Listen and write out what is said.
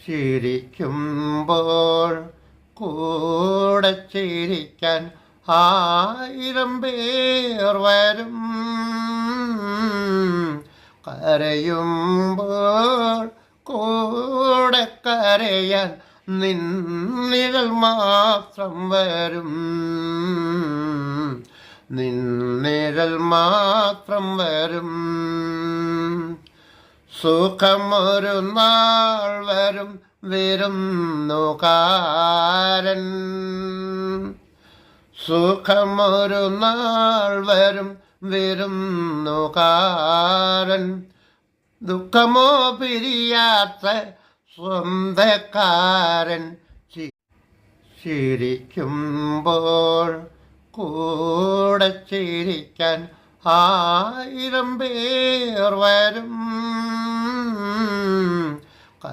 ചിരിക്കുമ്പോൾ കൂടെ ചിരിക്കാൻ 1000 പേർ വരും. കരയുമ്പോൾ കൂടെ കരയാൻ നിന്നിഴൽ മാത്രം വരും. നിന്നിഴൽ മാത്രം വരും. സുഖമൊരു നാൾ വരും വിരുന്നുകാരൻ. സുഖമൊരു നാൾ വരും വിരുന്നുകാരൻ. ദുഃഖമോ പിരിയാത്ത സ്വന്തക്കാരൻ. ചിരിക്കുമ്പോൾ കൂടെ ചിരിക്കാൻ 1000 പേർ വരും.